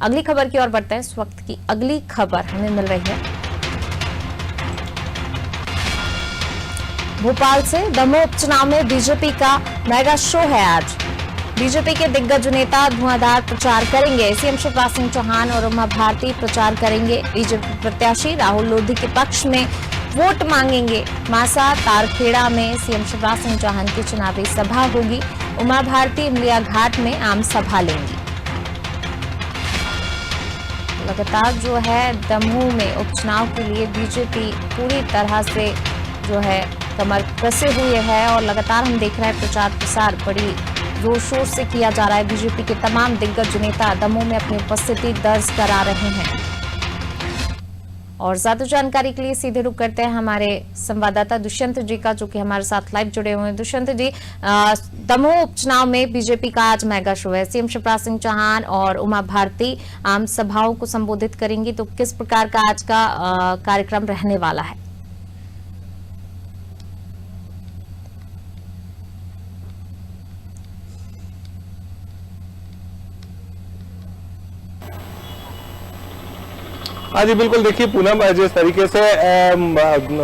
अगली खबर की ओर बढ़ते हैं। इस वक्त की अगली खबर हमें मिल रही है भोपाल से। दमोह उपचुनाव में बीजेपी का मेगा शो है आज। बीजेपी के दिग्गज नेता धुआंधार प्रचार करेंगे। सीएम शिवराज सिंह चौहान और उमा भारती प्रचार करेंगे। बीजेपी प्रत्याशी राहुल लोधी के पक्ष में वोट मांगेंगे। मासा तारखेड़ा में सीएम शिवराज सिंह चौहान की चुनावी सभा होगी। उमा भारती इमलिया घाट में आम सभा लेंगी। लगातार जो है दमोह में उपचुनाव के लिए बीजेपी पूरी तरह से जो है कमर कसे हुए है और लगातार हम देख रहे हैं प्रचार प्रसार बड़ी जोर शोर से किया जा रहा है। बीजेपी के तमाम दिग्गज नेता दमोह में अपनी उपस्थिति दर्ज करा रहे हैं। और ज्यादा जानकारी के लिए सीधे रुख करते हैं हमारे संवाददाता दुष्यंत जी का, जो कि हमारे साथ लाइव जुड़े हुए हैं। दुष्यंत जी, दमोह उपचुनाव में बीजेपी का आज मेगा शो है। सीएम शिवराज सिंह चौहान और उमा भारती आम सभाओं को संबोधित करेंगी, तो किस प्रकार का आज का कार्यक्रम रहने वाला है? हाँ जी बिल्कुल, देखिए पूनम, जिस तरीके से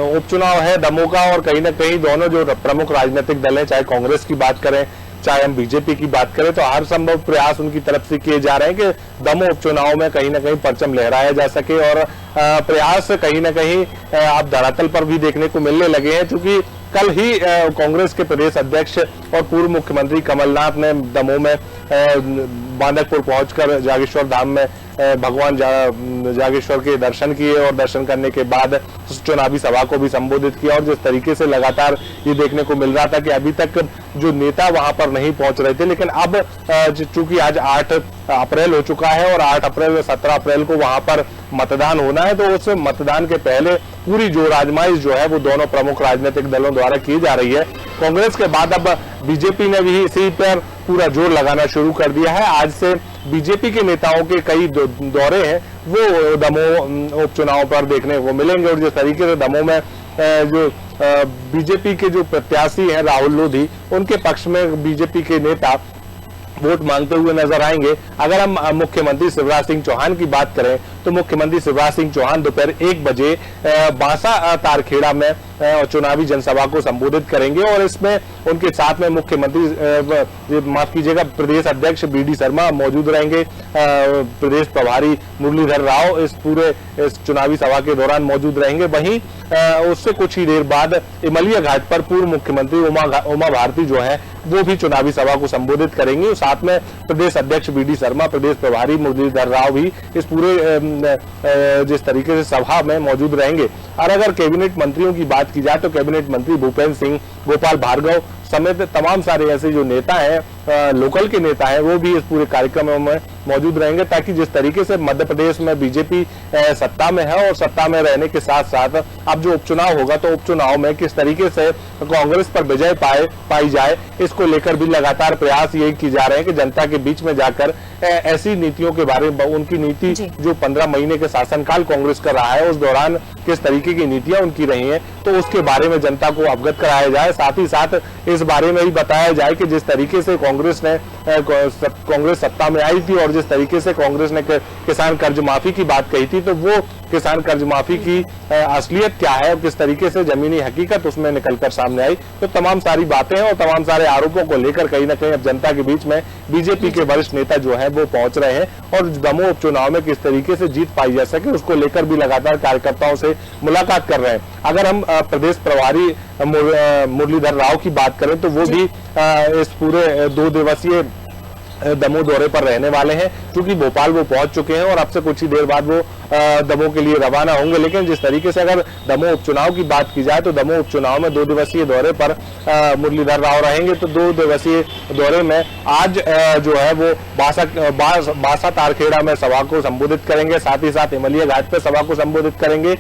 उपचुनाव है दमोह का, और कहीं ना कहीं दोनों जो प्रमुख राजनीतिक दल हैं, चाहे कांग्रेस की बात करें चाहे हम बीजेपी की बात करें, तो हर संभव प्रयास उनकी तरफ से किए जा रहे हैं कि दमोह उपचुनाव में कहीं ना कहीं परचम लहराया जा सके। और प्रयास कहीं ना कहीं आप धरातल पर भी देखने को मिलने लगे हैं, क्योंकि कल ही कांग्रेस के प्रदेश अध्यक्ष और पूर्व मुख्यमंत्री कमलनाथ ने दमोह में बांदकपुर पहुंचकर जागेश्वर धाम में भगवान जागेश्वर के दर्शन किए और दर्शन करने के बाद चुनावी सभा को भी संबोधित किया। और जिस तरीके से लगातार ये देखने को मिल रहा था कि अभी तक जो नेता वहां पर नहीं पहुंच रहे थे, लेकिन अब चूंकि आज 8 अप्रैल हो चुका है और 8 अप्रैल और 17 अप्रैल को वहां पर मतदान होना है, तो उस मतदान के पहले पूरी जोर आजमाइश जो है वो दोनों प्रमुख राजनीतिक दलों द्वारा की जा रही है। कांग्रेस के बाद अब बीजेपी ने भी इसी पर पूरा जोर लगाना शुरू कर दिया है। आज से बीजेपी के नेताओं के कई दौरे हैं वो दमोह उपचुनाव पर देखने को मिलेंगे। और जिस तरीके से दमोह में जो बीजेपी के जो प्रत्याशी हैं राहुल लोधी, उनके पक्ष में बीजेपी के नेता वोट मांगते हुए नजर आएंगे। अगर हम मुख्यमंत्री शिवराज सिंह चौहान की बात करें तो मुख्यमंत्री शिवराज सिंह चौहान दोपहर 1 बजे बांसा तारखेड़ा में चुनावी जनसभा को संबोधित करेंगे। और इसमें उनके साथ में मुख्यमंत्री, माफ कीजिएगा, प्रदेश अध्यक्ष बीडी शर्मा मौजूद रहेंगे। प्रदेश प्रभारी मुरलीधर राव इस पूरे चुनावी सभा के दौरान मौजूद रहेंगे। वहीं उससे कुछ ही देर बाद इमलिया घाट पर पूर्व मुख्यमंत्री उमा भारती जो है वो भी चुनावी सभा को संबोधित करेंगी। साथ में प्रदेश अध्यक्ष बीडी शर्मा, प्रदेश प्रभारी मुरलीधर राव भी इस पूरे जिस तरीके से सभा में मौजूद रहेंगे। और अगर कैबिनेट मंत्रियों की बात की जाए तो कैबिनेट मंत्री भूपेंद्र सिंह, गोपाल भार्गव समेत तमाम सारे ऐसे जो नेता हैं, लोकल के नेता हैं, वो भी इस पूरे कार्यक्रम में मौजूद रहेंगे, ताकि जिस तरीके से मध्य प्रदेश में बीजेपी सत्ता में है और सत्ता में रहने के साथ साथ अब जो उपचुनाव होगा तो उपचुनाव में किस तरीके से कांग्रेस पर विजय पाई जाए, इसको लेकर भी लगातार प्रयास यही की जा रहे हैं कि जनता के बीच में जाकर ऐसी नीतियों के बारे में, उनकी नीति जो 15 महीने के शासनकाल कांग्रेस कर रहा है उस दौरान किस तरीके की नीतियां उनकी रही हैं, तो उसके बारे में जनता को अवगत कराया जाए। साथ ही साथ इस बारे में ही बताया जाए कि जिस तरीके से कांग्रेस सत्ता में आई थी और जिस तरीके से कांग्रेस ने किसान कर्ज माफी की बात कही थी, तो वो किसान कर्ज माफी की असलियत क्या है और किस तरीके से जमीनी हकीकत उसमें निकलकर सामने आई। तो तमाम सारी बातें और तमाम सारे आरोपों को लेकर कहीं ना कहीं अब जनता के बीच में बीजेपी के वरिष्ठ नेता जो है वो पहुंच रहे हैं और दमोह उपचुनाव में किस तरीके से जीत पाई जा सके उसको लेकर भी लगातार कार्यकर्ताओं से मुलाकात कर रहे हैं। अगर हम प्रदेश प्रभारी मुरलीधर राव की बात करें तो वो भी इस पूरे 2 दिवसीय दमोह दौरे पर रहने वाले हैं, क्योंकि भोपाल वो पहुंच चुके हैं और अब से कुछ ही देर बाद वो दमोह के लिए रवाना होंगे। लेकिन जिस तरीके से अगर दमोह उपचुनाव की बात की जाए तो दमोह उपचुनाव में 2 दिवसीय दौरे पर मुरलीधर राव रहेंगे। तो 2 दिवसीय दौरे में आज जो है वो बांसा तारखेड़ा में सभा को संबोधित करेंगे, साथ ही साथ इमलिया घाट पर सभा को संबोधित करेंगे।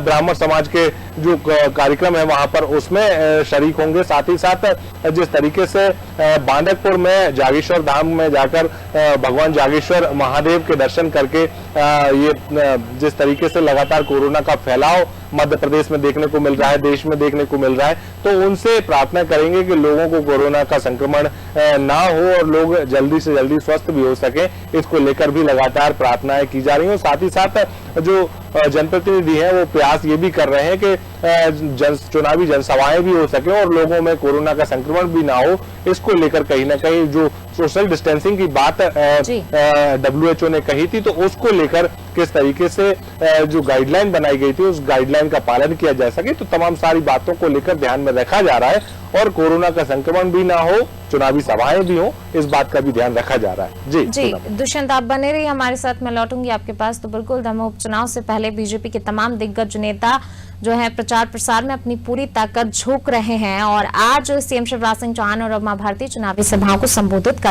ब्राह्मण समाज के जो कार्यक्रम है वहां पर उसमें शरीक होंगे। साथ ही साथ जिस तरीके से बांदकपुर में जागेश्वर धाम में जाकर भगवान जागेश्वर महादेव के दर्शन करके ये जिस तरीके से लगातार कोरोना का फैलाव मध्य प्रदेश में देखने को मिल रहा है, देश में देखने को मिल रहा है। तो उनसे प्रार्थना करेंगे कि लोगों को कोरोना का संक्रमण ना हो और लोग जल्दी से जल्दी स्वस्थ भी हो सके। इसको लेकर भी लगातार प्रार्थनाएं की जा रही हैं। साथ ही साथ जो जनप्रतिनिधि हैं वो प्रयास ये भी कर रहे हैं कि चुनावी जनसभाएं भी हो सके और लोगों में कोरोना का संक्रमण भी ना हो। इसको लेकर कहीं ना कहीं जो सोशल डिस्टेंसिंग की बात WHO ने कही थी, तो उसको लेकर किस तरीके से जो गाइडलाइन बनाई गई थी उस गाइडलाइन का पालन किया जा सके, तो तमाम सारी बातों को लेकर ध्यान में रखा जा रहा है और कोरोना का संक्रमण भी ना हो, चुनावी सभाएं भी हो, इस बात का भी ध्यान रखा जा रहा है। जी दुष्यंत, आप बने रहिए हमारे साथ, मैं लौटूंगी आपके पास। तो बिल्कुल दमोह उपचुनाव से पहले बीजेपी के तमाम दिग्गज नेता जो है प्रचार प्रसार में अपनी पूरी ताकत झोंक रहे हैं और आज सीएम शिवराज सिंह चौहान और उमा भारती चुनावी सभाओं को संबोधित कर